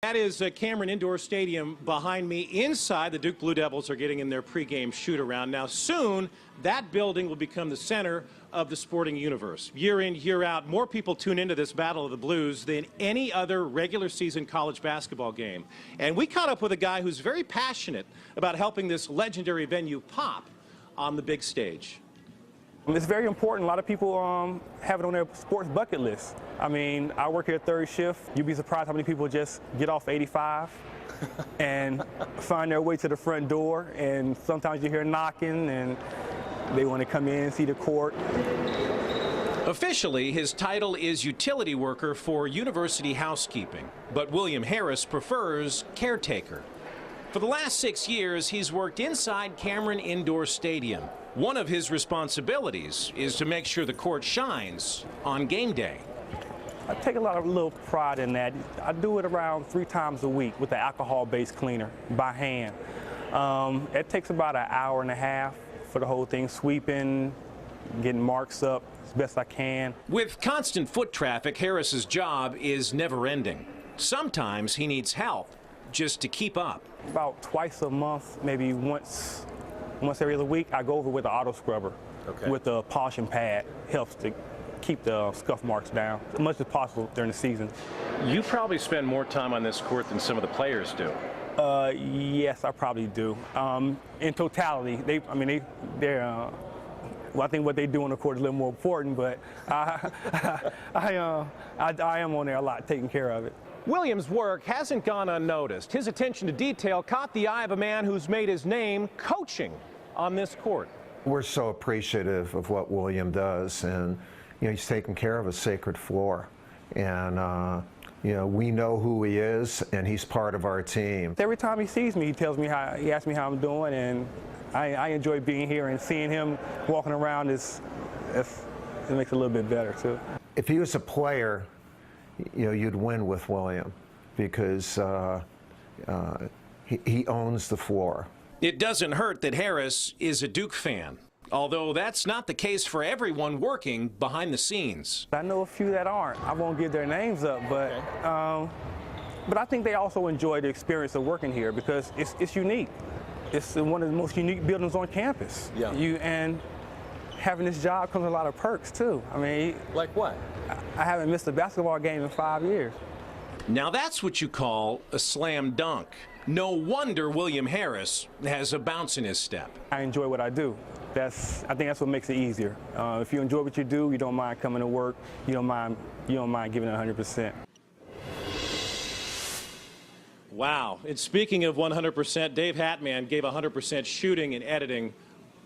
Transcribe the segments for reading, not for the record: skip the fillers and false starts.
That is Cameron Indoor Stadium behind me. Inside, the Duke Blue Devils are getting in their pregame shoot-around. Now, soon, that building will become the center of the sporting universe. Year in, year out, more people tune into this Battle of the Blues than any other regular season college basketball game. And we caught up with a guy who's very passionate about helping this legendary venue pop on the big stage. It's very important. A lot of people have it on their sports bucket list. I mean, I work here third shift. You'd be surprised how many people just get off 85 and find their way to the front door. And sometimes you hear knocking and they want to come in and see the court. Officially, his title is utility worker for university housekeeping, but William Harris prefers caretaker. For the last 6 years, he's worked inside Cameron Indoor Stadium. One of his responsibilities is to make sure the court shines on game day. I take a lot of little pride in that. I do it around 3 times a week with the alcohol-based cleaner by hand. It takes about an hour and a half for the whole thing, sweeping, getting marks up as best I can. With constant foot traffic, Harris's job is never-ending. Sometimes he needs help just to keep up. About twice a month, maybe once every other week, I go over with an auto scrubber with a polishing pad. Helps to keep the scuff marks down as much as possible during the season. You probably spend more time on this court than some of the players do. Yes, I probably do. In totality, well, I think what they do on the court is a little more important, but I am on there a lot, taking care of it. Williams' work hasn't gone unnoticed. His attention to detail caught the eye of a man who's made his name coaching on this court. We're so appreciative of what William does, and he's taking care of a sacred floor, and we know who he is, and he's part of our team. Every time he sees me, he asks me how I'm doing, and I enjoy being here, and seeing him walking around it makes it a little bit better too. If he was a player, you'd win with William because he owns the floor. It doesn't hurt that Harris is a Duke fan, although that's not the case for everyone working behind the scenes. I know a few that aren't. I won't give their names up, but I think they also enjoy the experience of working here because it's unique. It's one of the most unique buildings on campus. Yeah. And having this job comes with a lot of perks too. I mean, like what? I haven't missed a basketball game in 5 years. Now that's what you call a slam dunk. No wonder William Harris has a bounce in his step. I enjoy what I do. I think that's what makes it easier. If you enjoy what you do, you don't mind coming to work. You don't mind giving it 100%. Wow. And speaking of 100%, Dave Hatman gave 100% shooting and editing.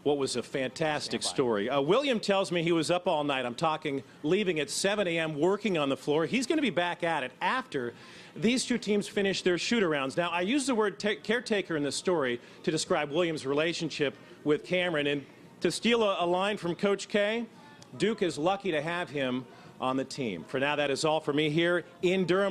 What was a fantastic story. William tells me he was up all night. I'm talking leaving at 7 a.m. working on the floor. He's going to be back at it after these two teams finish their shoot-arounds. Now, I use the word caretaker in this story to describe Williams' relationship with Cameron. And to steal a line from Coach K, Duke is lucky to have him on the team. For now, that is all for me here in Durham.